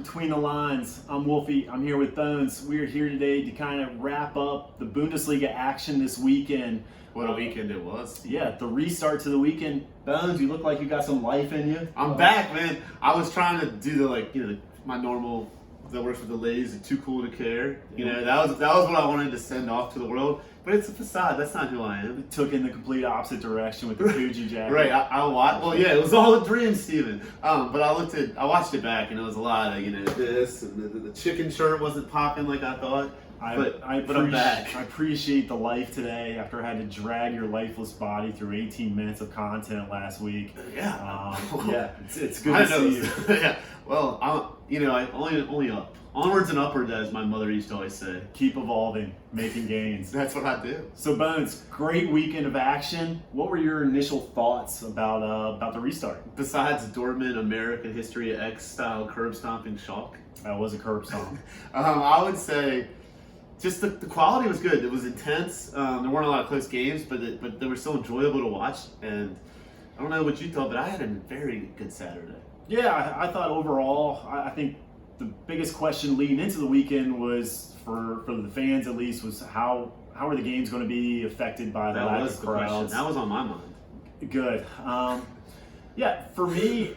Between the Lines. I'm Wolfey. I'm here with Bones. We are here today to kind of wrap up the Bundesliga action this weekend. What a weekend it was. Yeah, the restart to the weekend. Bones, you look like you got some life in you. I'm back, man. I was trying to do my normal that works with the ladies, the too cool to care. That was what I wanted to send off to the world. But it's a facade. That's not who I am. Took in the complete opposite direction with the Fuji jacket. Right. I watched. Well, yeah, it was all a dream, Steven. But I watched it back, and it was a lot of this, and the chicken shirt wasn't popping like I thought. But I'm back. I appreciate the life today after I had to drag your lifeless body through 18 minutes of content last week. Yeah. It's good to see you. Yeah. Well, I only up. Onwards and upwards, as my mother used to always say. Keep evolving, making gains. That's what I do. So, Bones, great weekend of action. What were your initial thoughts about the restart? Besides Dortmund American History X-style curb stomping shock? That was a curb stomp. I would say just the quality was good. It was intense. There weren't a lot of close games, but they were still enjoyable to watch. And I don't know what you thought, but I had a very good Saturday. Yeah, I thought overall, I think the biggest question leading into the weekend was, for the fans at least, was how are the games going to be affected by the lack of crowds? That was on my mind. Good. Yeah, for me,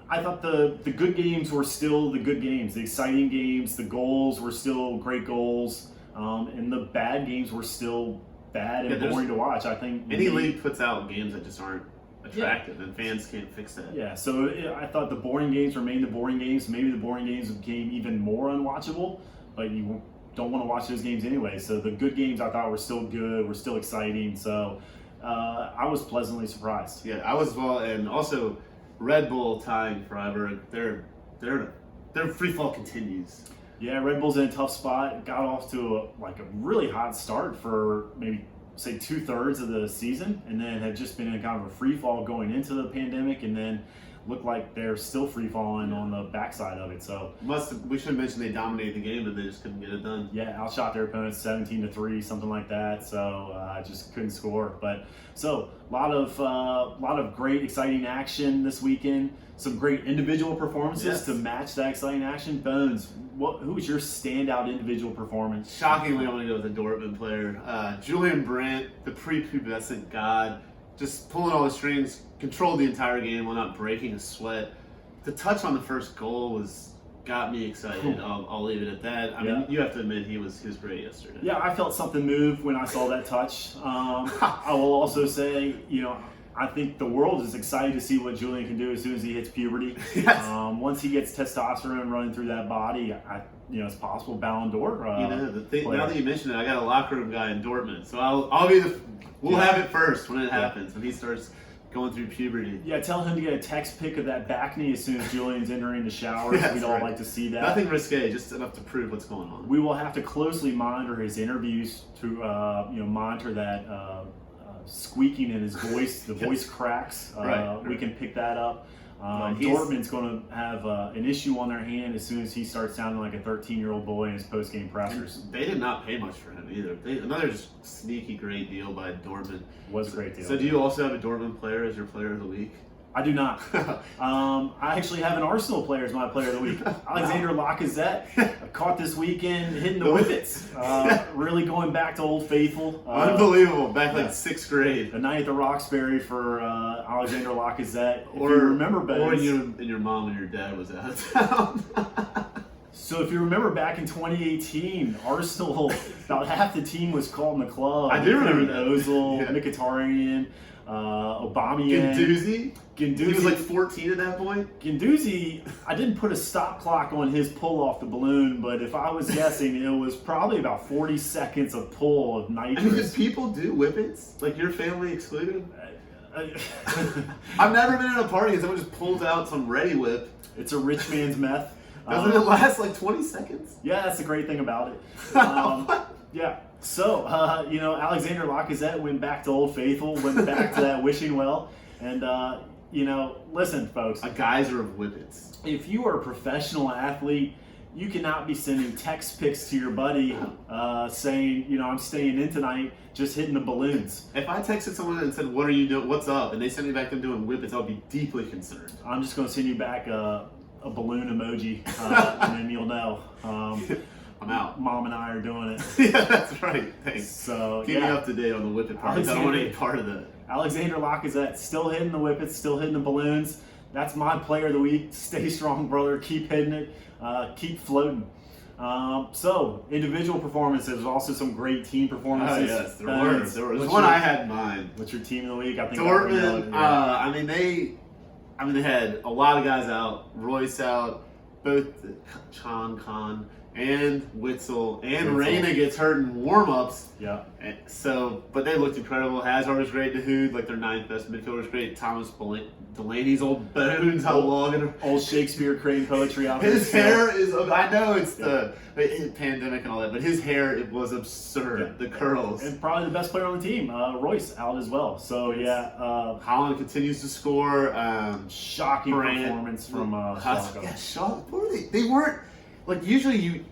I thought the good games were still the good games. The exciting games, the goals were still great goals, and the bad games were still bad and boring to watch. I think any league puts out games that just aren't attractive, and fans can't fix that. Yeah, so I thought the boring games remained the boring games. Maybe the boring games became even more unwatchable, but you don't want to watch those games anyway. So the good games I thought were still good, were still exciting. So I was pleasantly surprised. Yeah, I was as well, and also Red Bull tying forever. Their free fall continues. Yeah, Red Bull's in a tough spot. Got off to a really hot start for maybe say 2/3 of the season, and then had just been in kind of a free fall going into the pandemic, and then looked like they're still free falling on the backside of it. So we should mention they dominated the game, but they just couldn't get it done. Yeah, outshot their opponents 17-3, something like that. So just couldn't score. But so a lot of great, exciting action this weekend. Some great individual performances to match that exciting action. Bones, who was your standout individual performance? Shockingly, I'm going to go with a Dortmund player. Julian Brandt, the prepubescent god, just pulling all the strings, controlled the entire game while not breaking a sweat. The touch on the first goal got me excited. I'll leave it at that. I mean, you have to admit he was great yesterday. Yeah, I felt something move when I saw that touch. I will also say, I think the world is excited to see what Julian can do as soon as he hits puberty. Yes. Once he gets testosterone running through that body, it's possible Ballon d'Or. Now that you mention it, I got a locker room guy in Dortmund, so I'll be we'll have it first when it happens, when he starts going through puberty. Yeah, tell him to get a text pic of that back knee as soon as Julian's entering the shower. We'd all like to see that. Nothing risque, just enough to prove what's going on. We will have to closely monitor his interviews to monitor that squeaking in his voice, the voice cracks. Right. We can pick that up. Dortmund's going to have an issue on their hand as soon as he starts sounding like a 13-year-old boy in his post-game pressers. They did not pay much for him either. Another just sneaky great deal by Dortmund. Was a great deal. So do you also have a Dortmund player as your player of the week? I do not. I actually have an Arsenal player as my player of the week. Alexander Lacazette, caught this weekend hitting the whippets. Really going back to Old Faithful. Unbelievable. Back like 6th grade. The night at the Roxbury for Alexander Lacazette. If you remember, or your mom and your dad was out of town. So if you remember back in 2018, Arsenal, about half the team was called in the club. I do remember that. Ozil, Mkhitaryan, Aubameyang. Guendouzi? He was like 14 at that point? Guendouzi, I didn't put a stop clock on his pull off the balloon, but if I was guessing, it was probably about 40 seconds of pull of nitrous. I mean, did people do whippets? Like your family excluded? I've never been at a party and someone just pulls out some ready whip. It's a rich man's meth. Doesn't it last like 20 seconds? Yeah, that's the great thing about it. Yeah. So, Alexander Lacazette went back to Old Faithful, went back to that wishing well. And, listen, folks. A geyser of whippets. If you are a professional athlete, you cannot be sending text pics to your buddy saying, I'm staying in tonight, just hitting the balloons. If I texted someone and said, what are you doing, what's up, and they sent me back them doing whippets, I'll be deeply concerned. I'm just going to send you back a balloon emoji, and then you'll know. I'm out. Mom and I are doing it. Yeah, that's right. Thanks. So Keep me up to date on the whippet parties. I don't want to be part of that. Alexander Lacazette still hitting the whippets, still hitting the balloons. That's my player of the week. Stay strong, brother. Keep hitting it. Keep floating. So, individual performances. There's also some great team performances. Oh, yes, there was one I had in mind. What's your team of the week? I think Dortmund. They had a lot of guys out. Royce out. Both Khan and Witzel and Reina gets hurt in warm-ups. Yeah. So, but they looked incredible. Hazard was great. Dahoud, like their 9th best midfielder, was great. Thomas Delaney's old bones, how long? Old Shakespeare creating poetry out there. His hair is, I know it's the pandemic and all that, but his hair, it was absurd. Yeah. The curls. And probably the best player on the team, Royce, out as well. So, yeah. Holland continues to score. Shocking performance from Schalke. Yeah, Schalke. They weren't. Like, usually you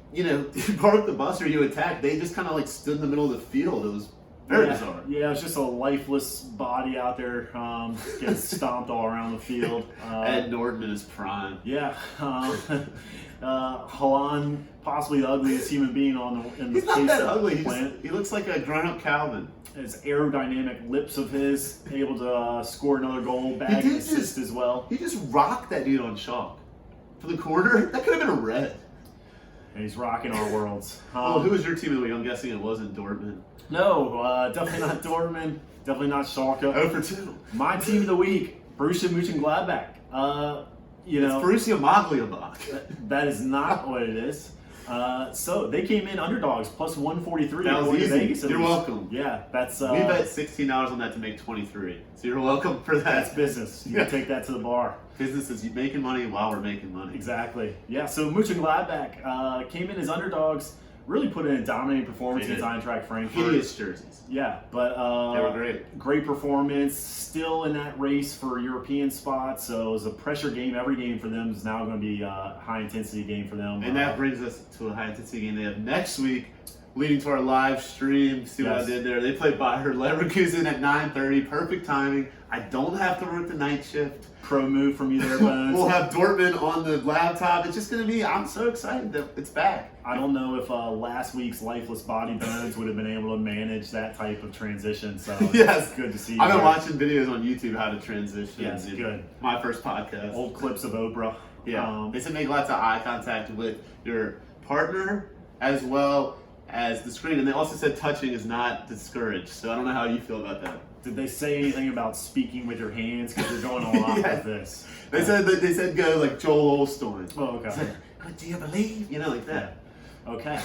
park the bus or you attack. They just kind of like stood in the middle of the field. It was very bizarre. Yeah, it was just a lifeless body out there getting stomped all around the field. Ed Norton in his prime. Yeah. Haaland, possibly the ugliest human being in the He's not face that of ugly. the planet. He looks like a grown-up Calvin. His aerodynamic lips of his, able to score another goal, bag and assist as well. He just rocked that dude on Schalke. For the corner, that could have been a red. And he's rocking our worlds. Who was your team of the week? I'm guessing it wasn't Dortmund. No, definitely not Dortmund. Definitely not Schalke. 0 for 2. My team of the week, Borussia Mönchengladbach. It's Borussia Mönchengladbach. That is not what it is. So they came in underdogs plus 143. That was easy. Vegas. You're welcome. Yeah, that's. We bet $16 on that to make 23. So you're welcome for that. That's business. You can take that to the bar. Business is you making money while we're making money. Exactly. Yeah. So Mönchengladbach came in as underdogs. Really put in a dominating performance against Eintracht Frankfurt. Hideous jerseys. Yeah, but they were great. Great performance. Still in that race for European spots. So it was a pressure game. Every game for them is now going to be a high intensity game for them. And that brings us to a high intensity game they have next week, leading to our live stream. See what I did there? They play Bayer Leverkusen at 9:30. Perfect timing. I don't have to work the night shift. Pro move from you there, Bones. We'll have Dortmund on the laptop. It's just going to be, I'm so excited that it's back. I don't know if last week's lifeless body Bones would have been able to manage that type of transition. So yes, it's good to see you. I've been watching videos on YouTube how to transition. Yes, good. My first podcast. Old clips of Oprah. Yeah. They said make lots of eye contact with your partner as well as the screen. And they also said touching is not discouraged. So I don't know how you feel about that. Did they say anything about speaking with your hands? Because you're going a lot with this. They said go like Joel Osteen. Oh, okay. Do you believe? You know, like that. Yeah. Okay.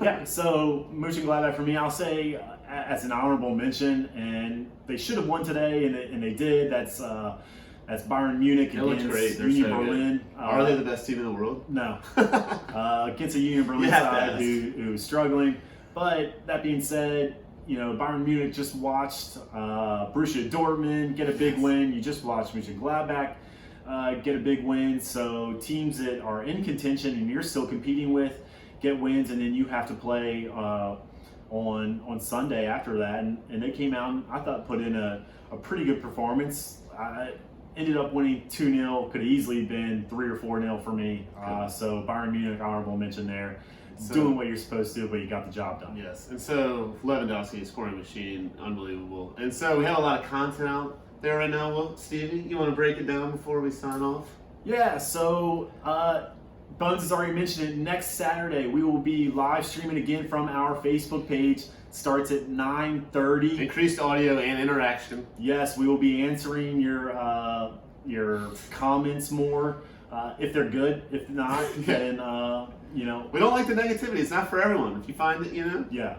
Yeah. So Mönchengladbach for me, I'll say as an honorable mention, and they should have won today, and they did. That's Bayern Munich against Union Berlin. Are they the best team in the world? No. Against a Union Berlin side who's struggling. But that being said, Bayern Munich just watched Borussia Dortmund get a big win. You just watched Mönchengladbach get a big win. So teams that are in contention and you're still competing with get wins, and then you have to play on Sunday after that. And they came out and I thought put in a pretty good performance. Ended up winning 2-0. Could have easily been 3 or 4-0 for me. So Bayern Munich, honorable mention there. Doing what you're supposed to, but you got the job done. Yes, and so Lewandowski, scoring machine, unbelievable. And so we have a lot of content out there right now. Well, Stevie, you want to break it down before we sign off? Yeah, so Bones has already mentioned it. Next Saturday, we will be live streaming again from our Facebook page. Starts at 9:30. Increased audio and interaction. Yes, we will be answering your comments more if they're good. If not, then we don't like the negativity. It's not for everyone. If you find that, Yeah.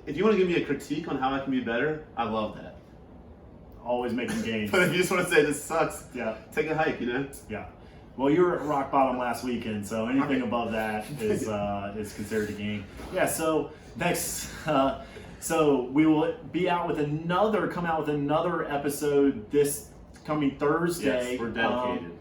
If you want to give me a critique on how I can be better, I love that. Always making gains. But if you just want to say this sucks, yeah, take a hike. Yeah. Well, you were at rock bottom last weekend, so anything above that is considered a gain. Yeah. So next, so we will be out with come out with another episode this coming Thursday. Yes, we're dedicated.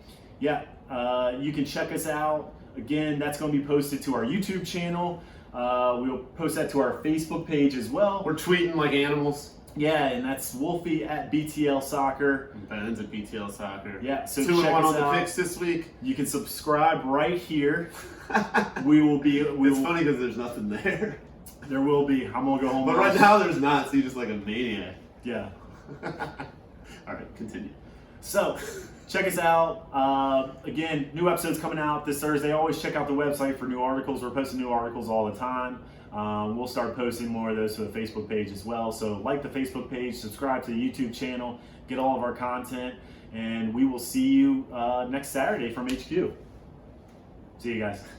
You can check us out. Again, that's going to be posted to our YouTube channel. We'll post that to our Facebook page as well. We're tweeting like animals. Yeah, and that's Wolfey at BTL Soccer. And Ben's at BTL Soccer. Yeah, so 2-1 check us on the out. picks this week. You can subscribe right here. We will be. It's funny because there's nothing there. There will be. I'm gonna go home. But right now there's not, so you're just like a maniac. Yeah. All right, continue. So, check us out. Again, new episodes coming out this Thursday. Always check out the website for new articles. We're posting new articles all the time. We'll start posting more of those to the Facebook page as well. So, like the Facebook page, subscribe to the YouTube channel, get all of our content, and we will see you next Saturday from HQ. See you guys.